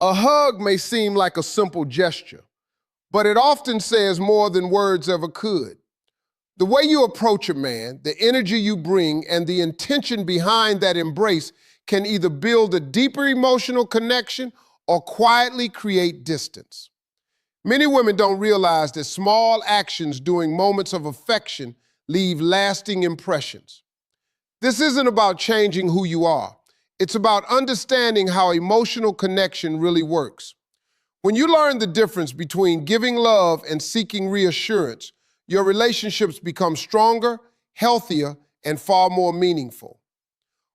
A hug may seem like a simple gesture, but it often says more than words ever could. The way you approach a man, the energy you bring, and the intention behind that embrace can either build a deeper emotional connection or quietly create distance. Many women don't realize that small actions during moments of affection leave lasting impressions. This isn't about changing who you are. It's about understanding how emotional connection really works. When you learn the difference between giving love and seeking reassurance, your relationships become stronger, healthier, and far more meaningful.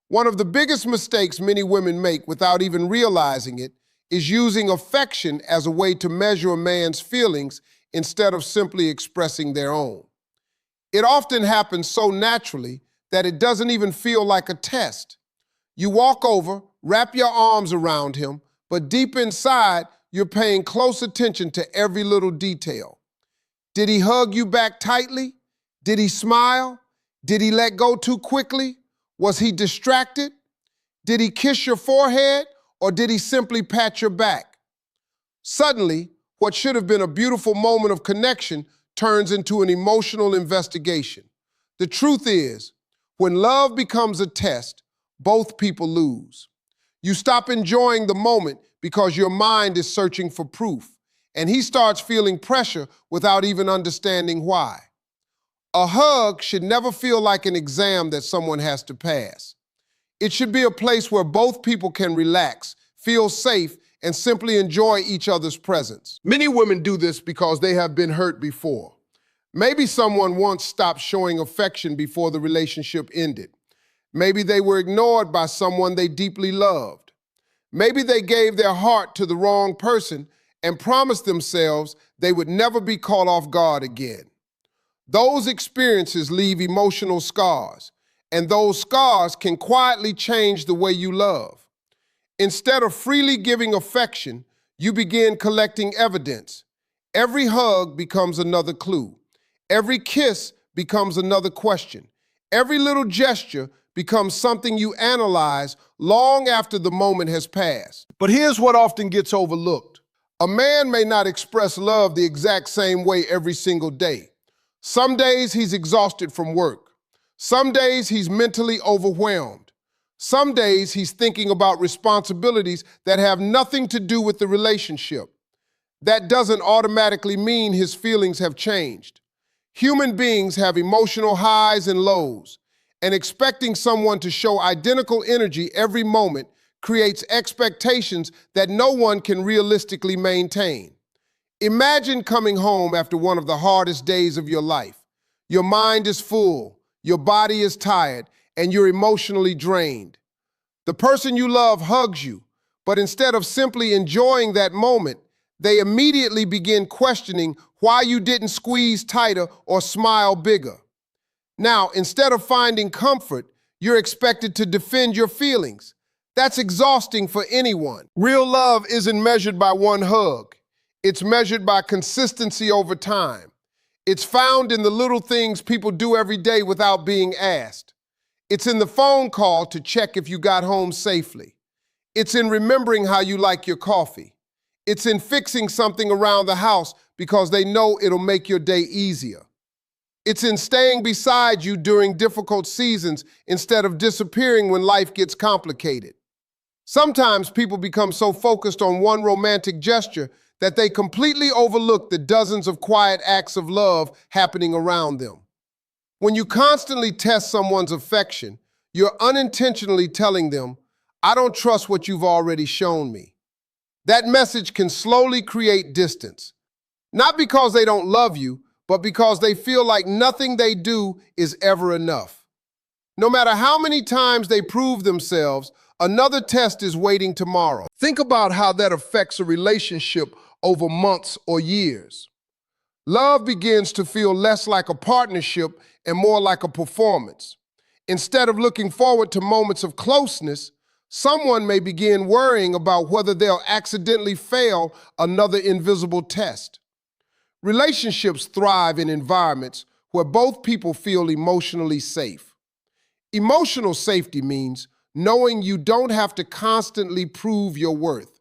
One of the biggest mistakes many women make without even realizing it is using affection as a way to measure a man's feelings instead of simply expressing their own. It often happens so naturally that it doesn't even feel like a test. You walk over, wrap your arms around him, but deep inside, you're paying close attention to every little detail. Did he hug you back tightly? Did he smile? Did he let go too quickly? Was he distracted? Did he kiss your forehead, or did he simply pat your back? Suddenly, what should have been a beautiful moment of connection turns into an emotional investigation. The truth is, when love becomes a test, both people lose. You stop enjoying the moment because your mind is searching for proof, and he starts feeling pressure without even understanding why. A hug should never feel like an exam that someone has to pass. It should be a place where both people can relax, feel safe, and simply enjoy each other's presence. Many women do this because they have been hurt before. Maybe someone once stopped showing affection before the relationship ended. Maybe they were ignored by someone they deeply loved. Maybe they gave their heart to the wrong person and promised themselves they would never be caught off guard again. Those experiences leave emotional scars, and those scars can quietly change the way you love. Instead of freely giving affection, you begin collecting evidence. Every hug becomes another clue. Every kiss becomes another question. Every little gesture becomes something you analyze long after the moment has passed. But here's what often gets overlooked. A man may not express love the exact same way every single day. Some days he's exhausted from work. Some days he's mentally overwhelmed. Some days he's thinking about responsibilities that have nothing to do with the relationship. That doesn't automatically mean his feelings have changed. Human beings have emotional highs and lows, and expecting someone to show identical energy every moment creates expectations that no one can realistically maintain. Imagine coming home after one of the hardest days of your life. Your mind is full, your body is tired, and you're emotionally drained. The person you love hugs you, but instead of simply enjoying that moment, they immediately begin questioning why you didn't squeeze tighter or smile bigger. Now, instead of finding comfort, you're expected to defend your feelings. That's exhausting for anyone. Real love isn't measured by one hug. It's measured by consistency over time. It's found in the little things people do every day without being asked. It's in the phone call to check if you got home safely. It's in remembering how you like your coffee. It's in fixing something around the house because they know it'll make your day easier. It's in staying beside you during difficult seasons instead of disappearing when life gets complicated. Sometimes people become so focused on one romantic gesture that they completely overlook the dozens of quiet acts of love happening around them. When you constantly test someone's affection, you're unintentionally telling them, "I don't trust what you've already shown me." That message can slowly create distance, not because they don't love you, but because they feel like nothing they do is ever enough. No matter how many times they prove themselves, another test is waiting tomorrow. Think about how that affects a relationship over months or years. Love begins to feel less like a partnership and more like a performance. Instead of looking forward to moments of closeness, someone may begin worrying about whether they'll accidentally fail another invisible test. Relationships thrive in environments where both people feel emotionally safe. Emotional safety means knowing you don't have to constantly prove your worth.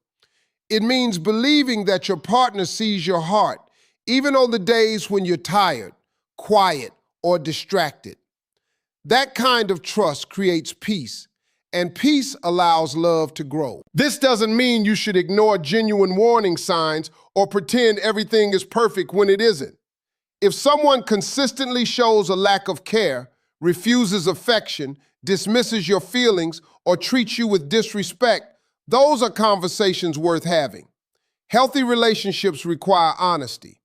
It means believing that your partner sees your heart, even on the days when you're tired, quiet, or distracted. That kind of trust creates peace, and peace allows love to grow. This doesn't mean you should ignore genuine warning signs or pretend everything is perfect when it isn't. If someone consistently shows a lack of care, refuses affection, dismisses your feelings, or treats you with disrespect, those are conversations worth having. Healthy relationships require honesty.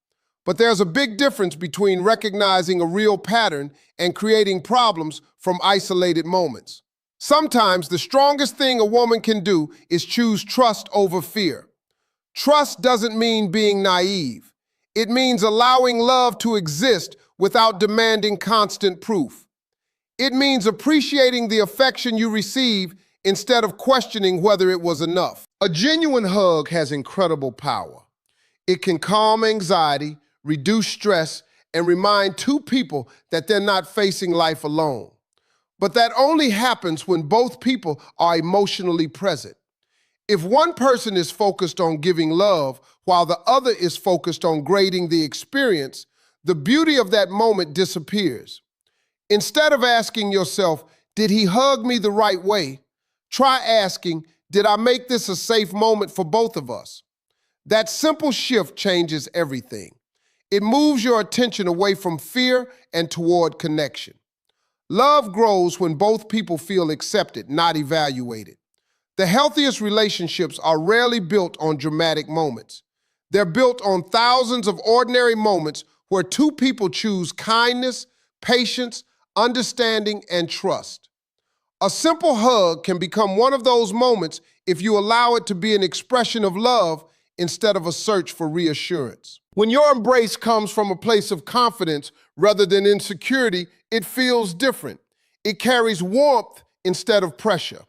But there's a big difference between recognizing a real pattern and creating problems from isolated moments. Sometimes the strongest thing a woman can do is choose trust over fear. Trust doesn't mean being naive. It means allowing love to exist without demanding constant proof. It means appreciating the affection you receive instead of questioning whether it was enough. A genuine hug has incredible power. It can calm anxiety, reduce stress, and remind two people that they're not facing life alone. But that only happens when both people are emotionally present. If one person is focused on giving love while the other is focused on grading the experience, the beauty of that moment disappears. Instead of asking yourself, did he hug me the right way? Try asking, did I make this a safe moment for both of us? That simple shift changes everything. It moves your attention away from fear and toward connection. Love grows when both people feel accepted, not evaluated. The healthiest relationships are rarely built on dramatic moments. They're built on thousands of ordinary moments where two people choose kindness, patience, understanding, and trust. A simple hug can become one of those moments if you allow it to be an expression of love instead of a search for reassurance. When your embrace comes from a place of confidence rather than insecurity, it feels different. It carries warmth instead of pressure.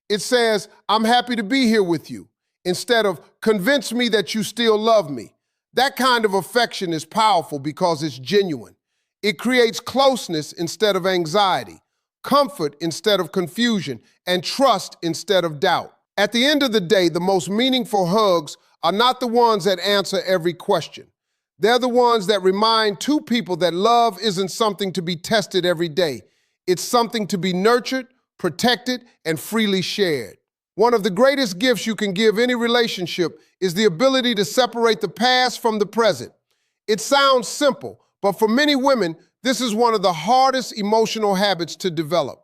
It says, I'm happy to be here with you, instead of convince me that you still love me. That kind of affection is powerful because it's genuine. It creates closeness instead of anxiety, comfort instead of confusion, and trust instead of doubt. At the end of the day, the most meaningful hugs are not the ones that answer every question. They're the ones that remind two people that love isn't something to be tested every day. It's something to be nurtured, protected, and freely shared. One of the greatest gifts you can give any relationship is the ability to separate the past from the present. It sounds simple, but for many women, this is one of the hardest emotional habits to develop.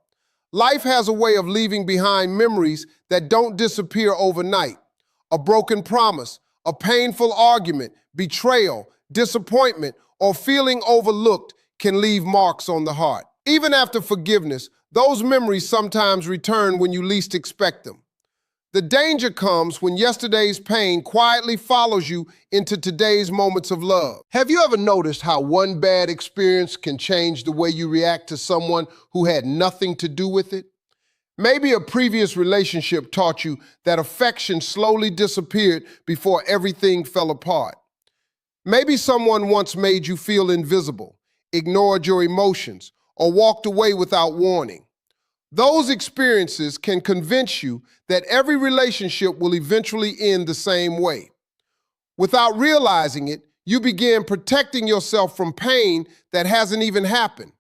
Life has a way of leaving behind memories that don't disappear overnight. A broken promise, a painful argument, betrayal, disappointment, or feeling overlooked can leave marks on the heart. Even after forgiveness, those memories sometimes return when you least expect them. The danger comes when yesterday's pain quietly follows you into today's moments of love. Have you ever noticed how one bad experience can change the way you react to someone who had nothing to do with it? Maybe a previous relationship taught you that affection slowly disappeared before everything fell apart. Maybe someone once made you feel invisible, ignored your emotions, or walked away without warning. Those experiences can convince you that every relationship will eventually end the same way. Without realizing it, you begin protecting yourself from pain that hasn't even happened.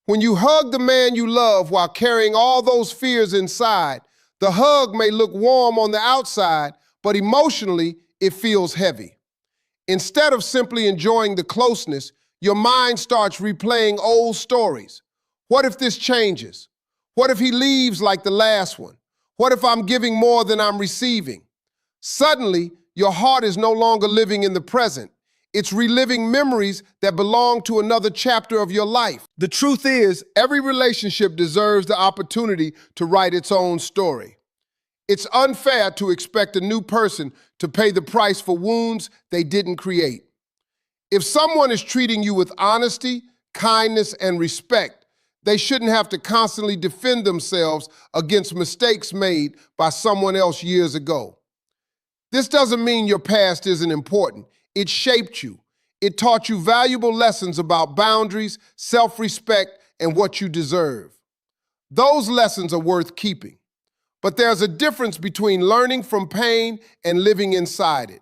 When you hug the man you love while carrying all those fears inside, the hug may look warm on the outside, but emotionally, it feels heavy. Instead of simply enjoying the closeness, your mind starts replaying old stories. What if this changes? What if he leaves like the last one? What if I'm giving more than I'm receiving? Suddenly, your heart is no longer living in the present. It's reliving memories that belong to another chapter of your life. The truth is, every relationship deserves the opportunity to write its own story. It's unfair to expect a new person to pay the price for wounds they didn't create. If someone is treating you with honesty, kindness, and respect, they shouldn't have to constantly defend themselves against mistakes made by someone else years ago. This doesn't mean your past isn't important. It shaped you. It taught you valuable lessons about boundaries, self-respect, and what you deserve. Those lessons are worth keeping. But there's a difference between learning from pain and living inside it.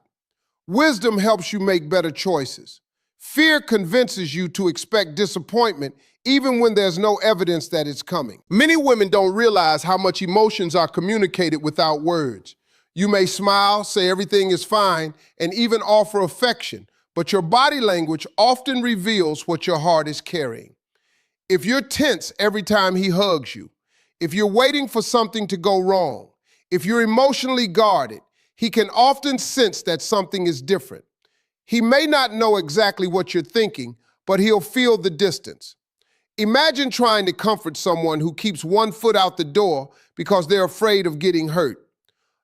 Wisdom helps you make better choices. Fear convinces you to expect disappointment even when there's no evidence that it's coming. Many women don't realize how much emotions are communicated without words. You may smile, say everything is fine, and even offer affection, but your body language often reveals what your heart is carrying. If you're tense every time he hugs you, if you're waiting for something to go wrong, if you're emotionally guarded, he can often sense that something is different. He may not know exactly what you're thinking, but he'll feel the distance. Imagine trying to comfort someone who keeps one foot out the door because they're afraid of getting hurt.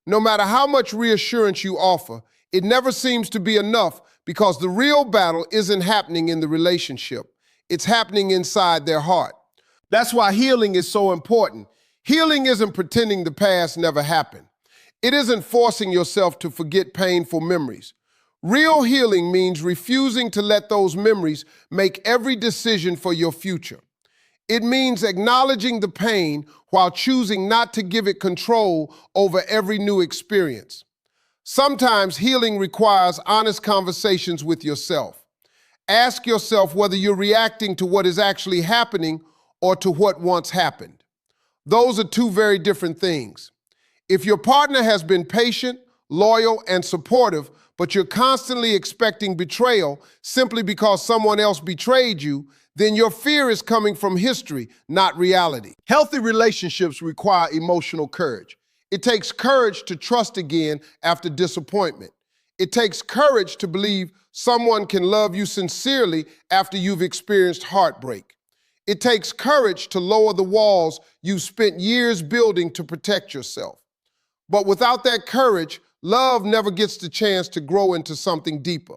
No matter how much reassurance you offer, it never seems to be enough because the real battle isn't happening in the relationship. It's happening inside their heart. That's why healing is so important. Healing isn't pretending the past never happened. It isn't forcing yourself to forget painful memories. Real healing means refusing to let those memories make every decision for your future. It means acknowledging the pain while choosing not to give it control over every new experience. Sometimes healing requires honest conversations with yourself. Ask yourself whether you're reacting to what is actually happening or to what once happened. Those are two very different things. If your partner has been patient, loyal, and supportive, but you're constantly expecting betrayal simply because someone else betrayed you, then your fear is coming from history, not reality. Healthy relationships require emotional courage. It takes courage to trust again after disappointment. It takes courage to believe someone can love you sincerely after you've experienced heartbreak. It takes courage to lower the walls you've spent years building to protect yourself. But without that courage, love never gets the chance to grow into something deeper.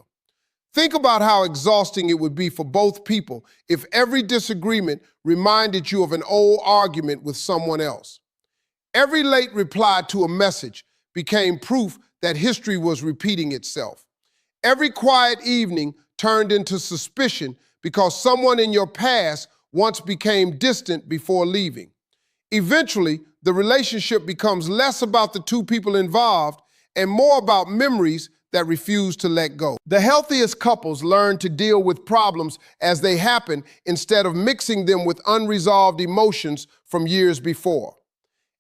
Think about how exhausting it would be for both people if every disagreement reminded you of an old argument with someone else. Every late reply to a message became proof that history was repeating itself. Every quiet evening turned into suspicion because someone in your past once became distant before leaving. Eventually, the relationship becomes less about the two people involved and more about memories that refuse to let go. The healthiest couples learn to deal with problems as they happen instead of mixing them with unresolved emotions from years before.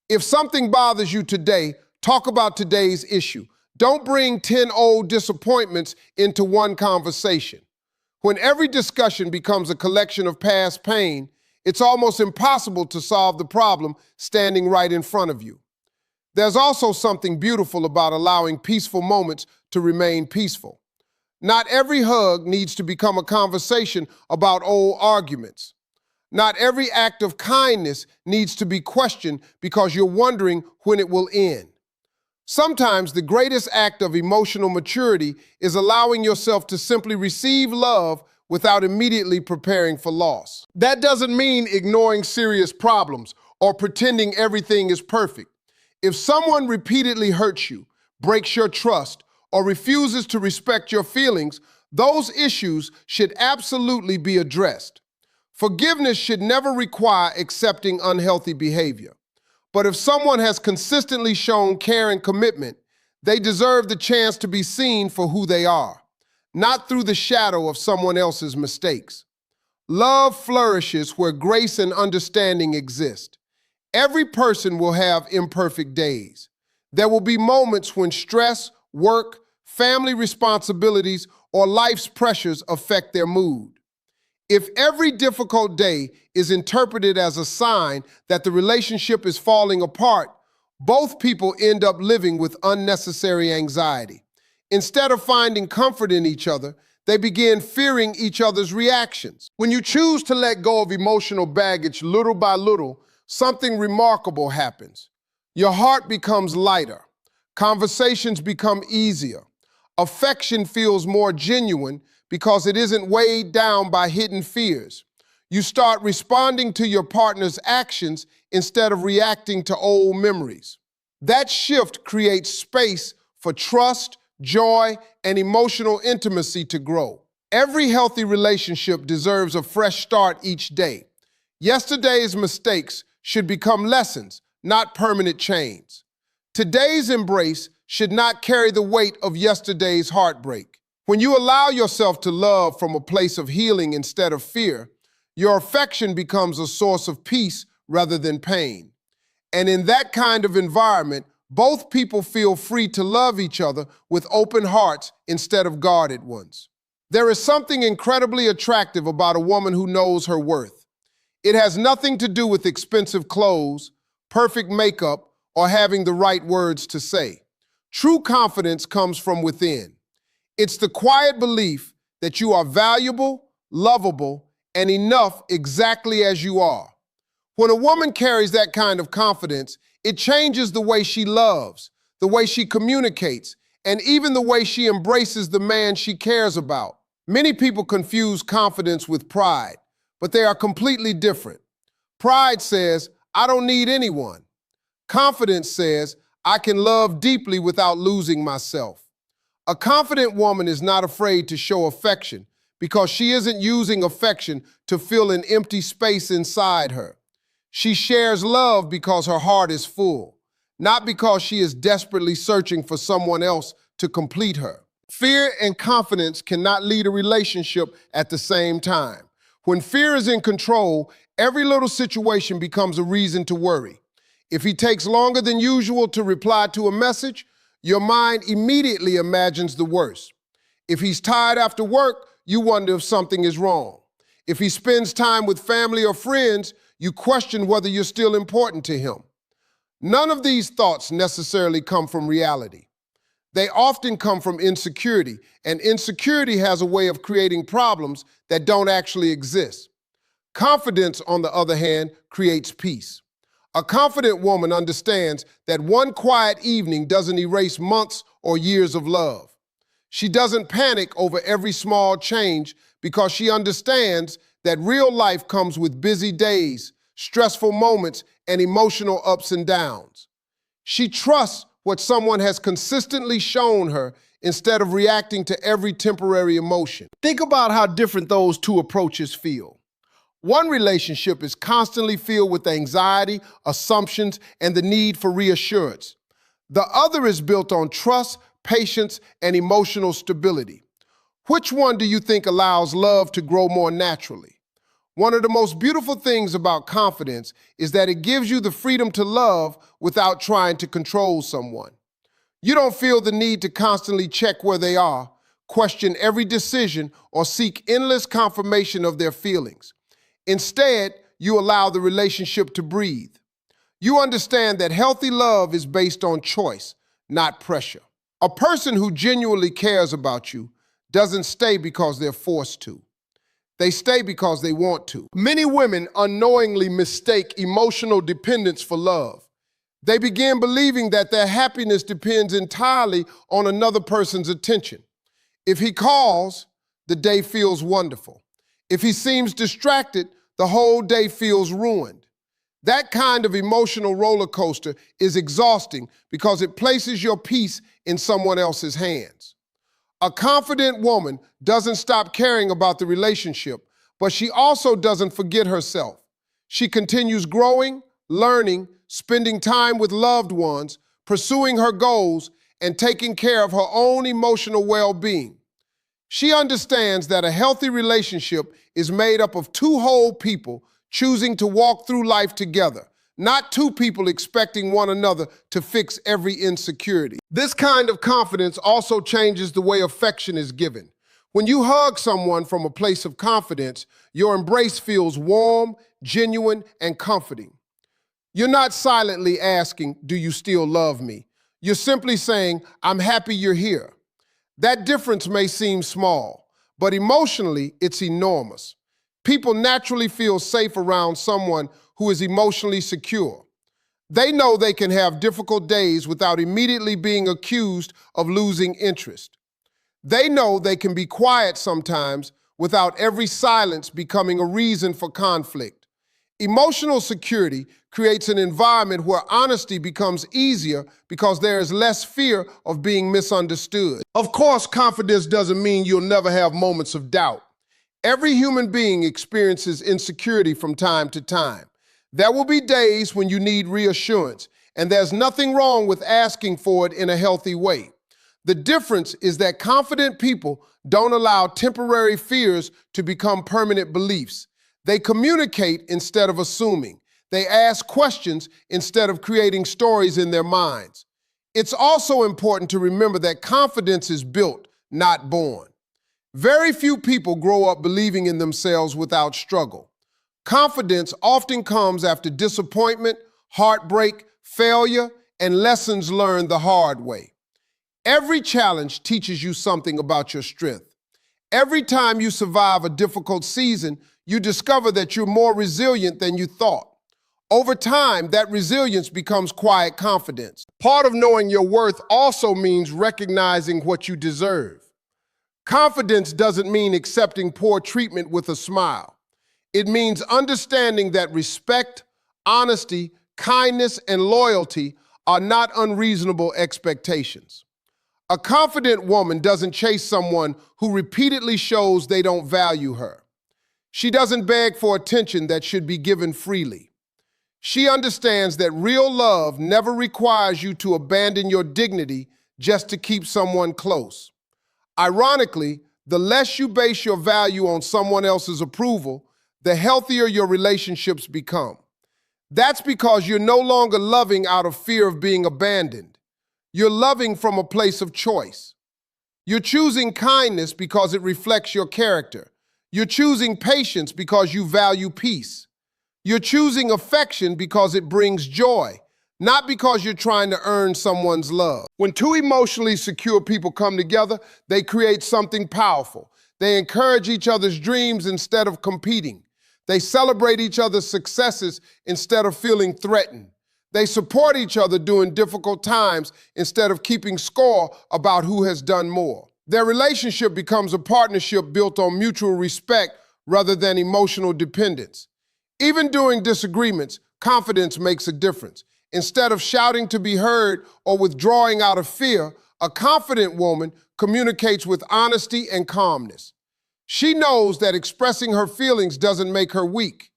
If something bothers you today, talk about today's issue. Don't bring 10 old disappointments into one conversation. When every discussion becomes a collection of past pain, it's almost impossible to solve the problem standing right in front of you. There's also something beautiful about allowing peaceful moments to remain peaceful. Not every hug needs to become a conversation about old arguments. Not every act of kindness needs to be questioned because you're wondering when it will end. Sometimes the greatest act of emotional maturity is allowing yourself to simply receive love without immediately preparing for loss. That doesn't mean ignoring serious problems or pretending everything is perfect. If someone repeatedly hurts you, breaks your trust, or refuses to respect your feelings, those issues should absolutely be addressed. Forgiveness should never require accepting unhealthy behavior. But if someone has consistently shown care and commitment, they deserve the chance to be seen for who they are, not through the shadow of someone else's mistakes. Love flourishes where grace and understanding exist. Every person will have imperfect days. There will be moments when stress, work, family responsibilities, or life's pressures affect their mood. If every difficult day is interpreted as a sign that the relationship is falling apart, both people end up living with unnecessary anxiety. Instead of finding comfort in each other, they begin fearing each other's reactions. When you choose to let go of emotional baggage little by little, something remarkable happens. Your heart becomes lighter. Conversations become easier. Affection feels more genuine because it isn't weighed down by hidden fears. You start responding to your partner's actions instead of reacting to old memories. That shift creates space for trust, joy, and emotional intimacy to grow. Every healthy relationship deserves a fresh start each day. Yesterday's mistakes should become lessons, not permanent chains. Today's embrace should not carry the weight of yesterday's heartbreak. When you allow yourself to love from a place of healing instead of fear, your affection becomes a source of peace rather than pain. And in that kind of environment, both people feel free to love each other with open hearts instead of guarded ones. There is something incredibly attractive about a woman who knows her worth. It has nothing to do with expensive clothes, perfect makeup, or having the right words to say. True confidence comes from within. It's the quiet belief that you are valuable, lovable, and enough exactly as you are. When a woman carries that kind of confidence, it changes the way she loves, the way she communicates, and even the way she embraces the man she cares about. Many people confuse confidence with pride, but they are completely different. Pride says, I don't need anyone. Confidence says, I can love deeply without losing myself. A confident woman is not afraid to show affection because she isn't using affection to fill an empty space inside her. She shares love because her heart is full, not because she is desperately searching for someone else to complete her. Fear and confidence cannot lead a relationship at the same time. When fear is in control, every little situation becomes a reason to worry. If he takes longer than usual to reply to a message, your mind immediately imagines the worst. If he's tired after work, you wonder if something is wrong. If he spends time with family or friends, you question whether you're still important to him. None of these thoughts necessarily come from reality. They often come from insecurity, and insecurity has a way of creating problems that don't actually exist. Confidence, on the other hand, creates peace. A confident woman understands that one quiet evening doesn't erase months or years of love. She doesn't panic over every small change because she understands that real life comes with busy days, stressful moments, and emotional ups and downs. She trusts what someone has consistently shown her instead of reacting to every temporary emotion. Think about how different those two approaches feel. One relationship is constantly filled with anxiety, assumptions, and the need for reassurance. The other is built on trust, patience, and emotional stability. Which one do you think allows love to grow more naturally? One of the most beautiful things about confidence is that it gives you the freedom to love without trying to control someone. You don't feel the need to constantly check where they are, question every decision, or seek endless confirmation of their feelings. Instead, you allow the relationship to breathe. You understand that healthy love is based on choice, not pressure. A person who genuinely cares about you doesn't stay because they're forced to. They stay because they want to. Many women unknowingly mistake emotional dependence for love. They begin believing that their happiness depends entirely on another person's attention. If he calls, the day feels wonderful. If he seems distracted, the whole day feels ruined. That kind of emotional roller coaster is exhausting because it places your peace in someone else's hands. A confident woman doesn't stop caring about the relationship, but she also doesn't forget herself. She continues growing, learning, spending time with loved ones, pursuing her goals, and taking care of her own emotional well-being. She understands that a healthy relationship is made up of two whole people choosing to walk through life together, not two people expecting one another to fix every insecurity. This kind of confidence also changes the way affection is given. When you hug someone from a place of confidence, your embrace feels warm, genuine, and comforting. You're not silently asking, "Do you still love me?" You're simply saying, "I'm happy you're here." That difference may seem small, but emotionally, it's enormous. People naturally feel safe around someone who is emotionally secure. They know they can have difficult days without immediately being accused of losing interest. They know they can be quiet sometimes without every silence becoming a reason for conflict. Emotional security creates an environment where honesty becomes easier because there is less fear of being misunderstood. Of course, confidence doesn't mean you'll never have moments of doubt. Every human being experiences insecurity from time to time. There will be days when you need reassurance, and there's nothing wrong with asking for it in a healthy way. The difference is that confident people don't allow temporary fears to become permanent beliefs. They communicate instead of assuming. They ask questions instead of creating stories in their minds. It's also important to remember that confidence is built, not born. Very few people grow up believing in themselves without struggle. Confidence often comes after disappointment, heartbreak, failure, and lessons learned the hard way. Every challenge teaches you something about your strength. Every time you survive a difficult season, you discover that you're more resilient than you thought. Over time, that resilience becomes quiet confidence. Part of knowing your worth also means recognizing what you deserve. Confidence doesn't mean accepting poor treatment with a smile. It means understanding that respect, honesty, kindness, and loyalty are not unreasonable expectations. A confident woman doesn't chase someone who repeatedly shows they don't value her. She doesn't beg for attention that should be given freely. She understands that real love never requires you to abandon your dignity just to keep someone close. Ironically, the less you base your value on someone else's approval, the healthier your relationships become. That's because you're no longer loving out of fear of being abandoned. You're loving from a place of choice. You're choosing kindness because it reflects your character. You're choosing patience because you value peace. You're choosing affection because it brings joy, not because you're trying to earn someone's love. When two emotionally secure people come together, they create something powerful. They encourage each other's dreams instead of competing. They celebrate each other's successes instead of feeling threatened. They support each other during difficult times instead of keeping score about who has done more. Their relationship becomes a partnership built on mutual respect rather than emotional dependence. Even during disagreements, confidence makes a difference. Instead of shouting to be heard or withdrawing out of fear, a confident woman communicates with honesty and calmness. She knows that expressing her feelings doesn't make her weak.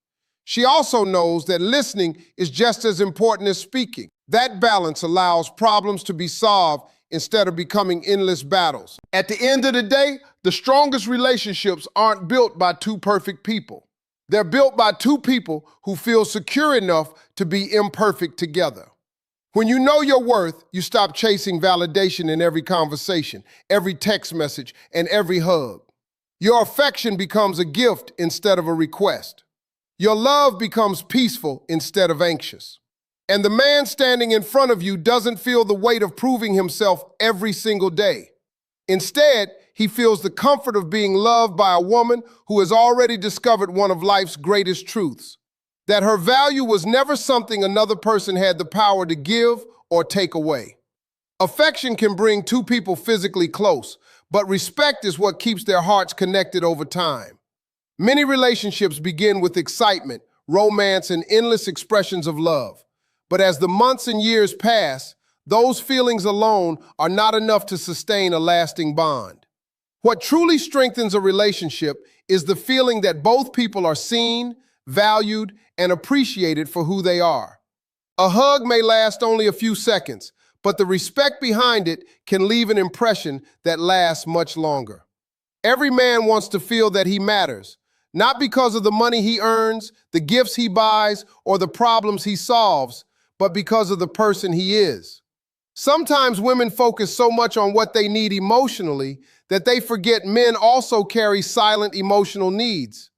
She also knows that listening is just as important as speaking. That balance allows problems to be solved instead of becoming endless battles. At the end of the day, the strongest relationships aren't built by two perfect people. They're built by two people who feel secure enough to be imperfect together. When you know your worth, you stop chasing validation in every conversation, every text message, and every hug. Your affection becomes a gift instead of a request. Your love becomes peaceful instead of anxious. And the man standing in front of you doesn't feel the weight of proving himself every single day. Instead, he feels the comfort of being loved by a woman who has already discovered one of life's greatest truths, that her value was never something another person had the power to give or take away. Affection can bring two people physically close, but respect is what keeps their hearts connected over time. Many relationships begin with excitement, romance, and endless expressions of love. But as the months and years pass, those feelings alone are not enough to sustain a lasting bond. What truly strengthens a relationship is the feeling that both people are seen, valued, and appreciated for who they are. A hug may last only a few seconds, but the respect behind it can leave an impression that lasts much longer. Every man wants to feel that he matters, not because of the money he earns, the gifts he buys, or the problems he solves, but because of the person he is. Sometimes women focus so much on what they need emotionally that they forget men also carry silent emotional needs.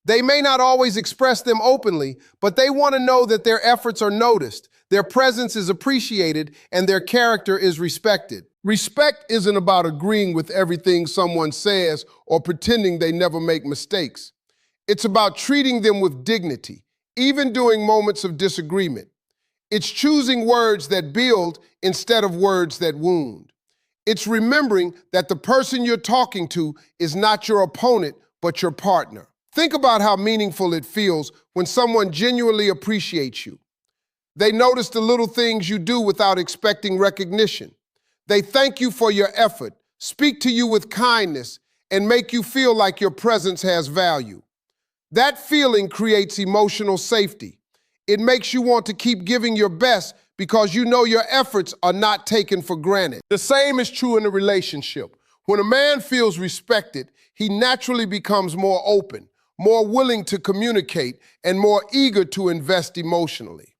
They may not always express them openly, but they want to know that their efforts are noticed, their presence is appreciated, and their character is respected. Respect isn't about agreeing with everything someone says or pretending they never make mistakes. It's about treating them with dignity, even during moments of disagreement. It's choosing words that build instead of words that wound. It's remembering that the person you're talking to is not your opponent, but your partner. Think about how meaningful it feels when someone genuinely appreciates you. They notice the little things you do without expecting recognition. They thank you for your effort, speak to you with kindness, and make you feel like your presence has value. That feeling creates emotional safety. It makes you want to keep giving your best because you know your efforts are not taken for granted. The same is true in a relationship. When a man feels respected, he naturally becomes more open, more willing to communicate, and more eager to invest emotionally.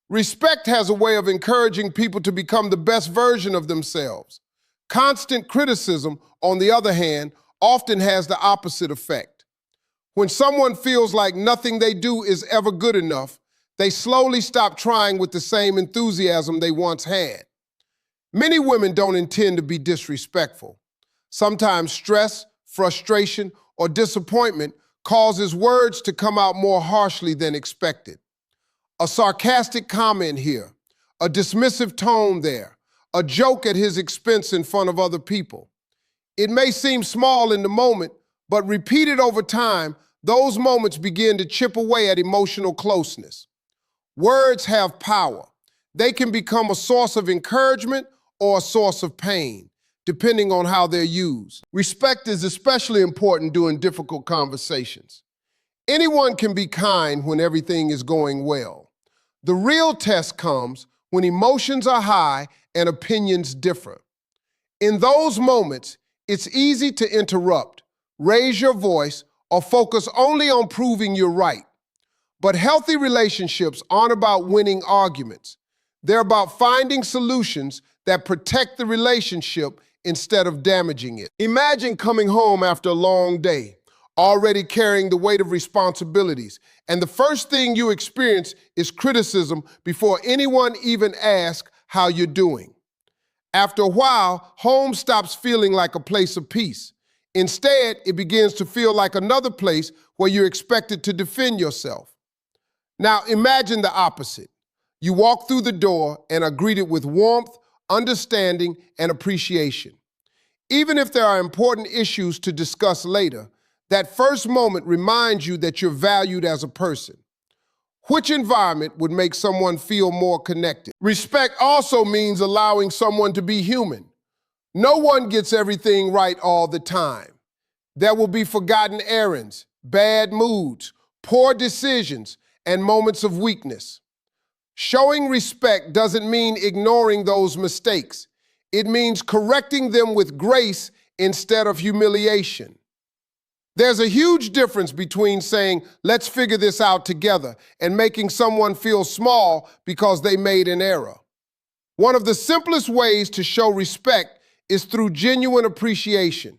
Respect has a way of encouraging people to become the best version of themselves. Constant criticism, on the other hand, often has the opposite effect. When someone feels like nothing they do is ever good enough, they slowly stop trying with the same enthusiasm they once had. Many women don't intend to be disrespectful. Sometimes stress, frustration, or disappointment causes words to come out more harshly than expected. A sarcastic comment here, a dismissive tone there, a joke at his expense in front of other people. It may seem small in the moment, but repeated over time, those moments begin to chip away at emotional closeness. Words have power. They can become a source of encouragement or a source of pain, depending on how they're used. Respect is especially important during difficult conversations. Anyone can be kind when everything is going well. The real test comes when emotions are high and opinions differ. In those moments, it's easy to interrupt, raise your voice, or focus only on proving you're right. But healthy relationships aren't about winning arguments. They're about finding solutions that protect the relationship instead of damaging it. Imagine coming home after a long day, already carrying the weight of responsibilities, and the first thing you experience is criticism before anyone even asks how you're doing. After a while, home stops feeling like a place of peace. Instead, it begins to feel like another place where you're expected to defend yourself. Now, imagine the opposite. You walk through the door and are greeted with warmth, understanding, and appreciation. Even if there are important issues to discuss later, that first moment reminds you that you're valued as a person. Which environment would make someone feel more connected? Respect also means allowing someone to be human. No one gets everything right all the time. There will be forgotten errands, bad moods, poor decisions, and moments of weakness. Showing respect doesn't mean ignoring those mistakes. It means correcting them with grace instead of humiliation. There's a huge difference between saying, "Let's figure this out together," and making someone feel small because they made an error. One of the simplest ways to show respect is through genuine appreciation.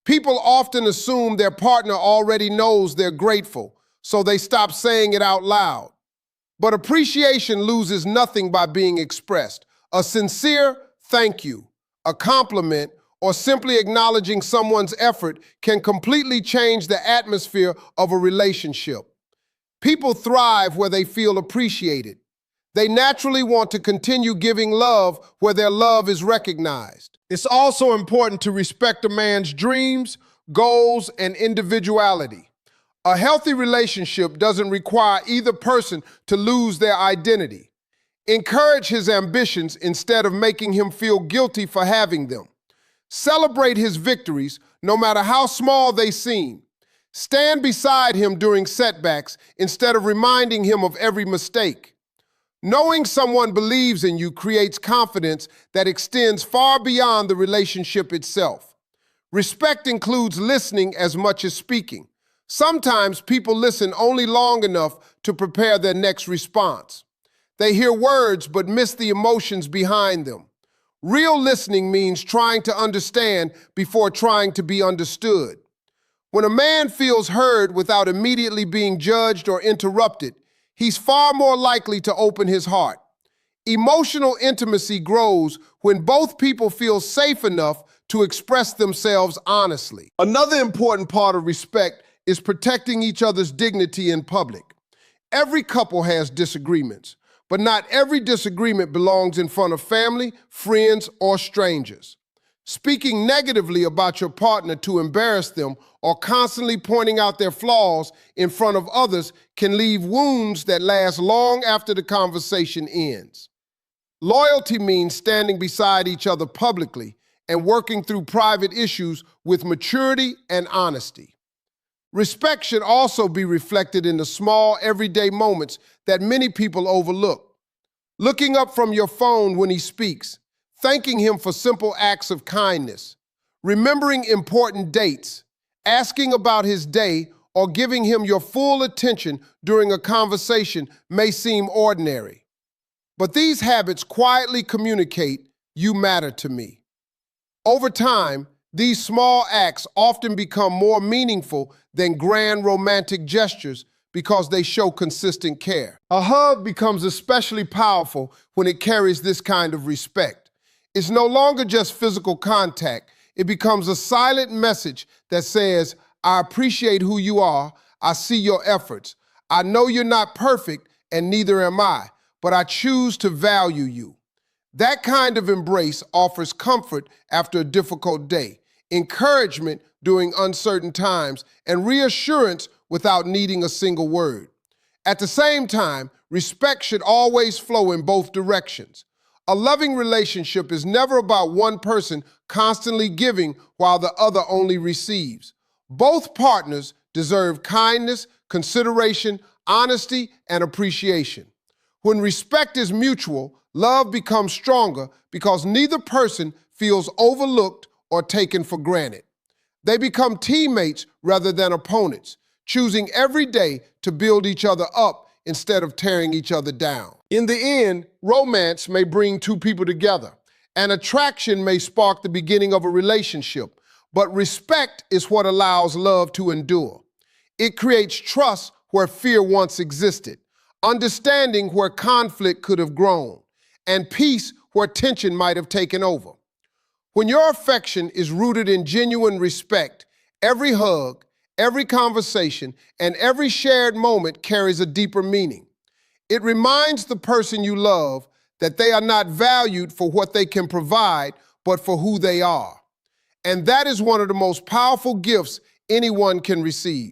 People often assume their partner already knows they're grateful, so they stop saying it out loud. But appreciation loses nothing by being expressed. A sincere thank you, a compliment, or simply acknowledging someone's effort can completely change the atmosphere of a relationship. People thrive where they feel appreciated. They naturally want to continue giving love where their love is recognized. It's also important to respect a man's dreams, goals, and individuality. A healthy relationship doesn't require either person to lose their identity. Encourage his ambitions instead of making him feel guilty for having them. Celebrate his victories, no matter how small they seem. Stand beside him during setbacks instead of reminding him of every mistake. Knowing someone believes in you creates confidence that extends far beyond the relationship itself. Respect includes listening as much as speaking. Sometimes people listen only long enough to prepare their next response. They hear words but miss the emotions behind them. Real listening means trying to understand before trying to be understood. When a man feels heard without immediately being judged or interrupted, he's far more likely to open his heart. Emotional intimacy grows when both people feel safe enough to express themselves honestly. Another important part of respect is protecting each other's dignity in public. Every couple has disagreements, but not every disagreement belongs in front of family, friends, or strangers. Speaking negatively about your partner to embarrass them or constantly pointing out their flaws in front of others can leave wounds that last long after the conversation ends. Loyalty means standing beside each other publicly and working through private issues with maturity and honesty. Respect should also be reflected in the small, everyday moments that many people overlook. Looking up from your phone when he speaks, thanking him for simple acts of kindness, remembering important dates, asking about his day, or giving him your full attention during a conversation may seem ordinary. But these habits quietly communicate, "You matter to me." Over time, these small acts often become more meaningful than grand romantic gestures because they show consistent care. A hug becomes especially powerful when it carries this kind of respect. It's no longer just physical contact. It becomes a silent message that says, "I appreciate who you are. I see your efforts. I know you're not perfect, and neither am I, but I choose to value you." That kind of embrace offers comfort after a difficult day, encouragement during uncertain times, and reassurance without needing a single word. At the same time, respect should always flow in both directions. A loving relationship is never about one person constantly giving while the other only receives. Both partners deserve kindness, consideration, honesty, and appreciation. When respect is mutual, love becomes stronger because neither person feels overlooked or taken for granted. They become teammates rather than opponents, choosing every day to build each other up instead of tearing each other down. In the end, romance may bring two people together, and attraction may spark the beginning of a relationship, but respect is what allows love to endure. It creates trust where fear once existed, understanding where conflict could have grown, and peace where tension might have taken over. When your affection is rooted in genuine respect, every hug, every conversation, and every shared moment carries a deeper meaning. It reminds the person you love that they are not valued for what they can provide, but for who they are. And that is one of the most powerful gifts anyone can receive.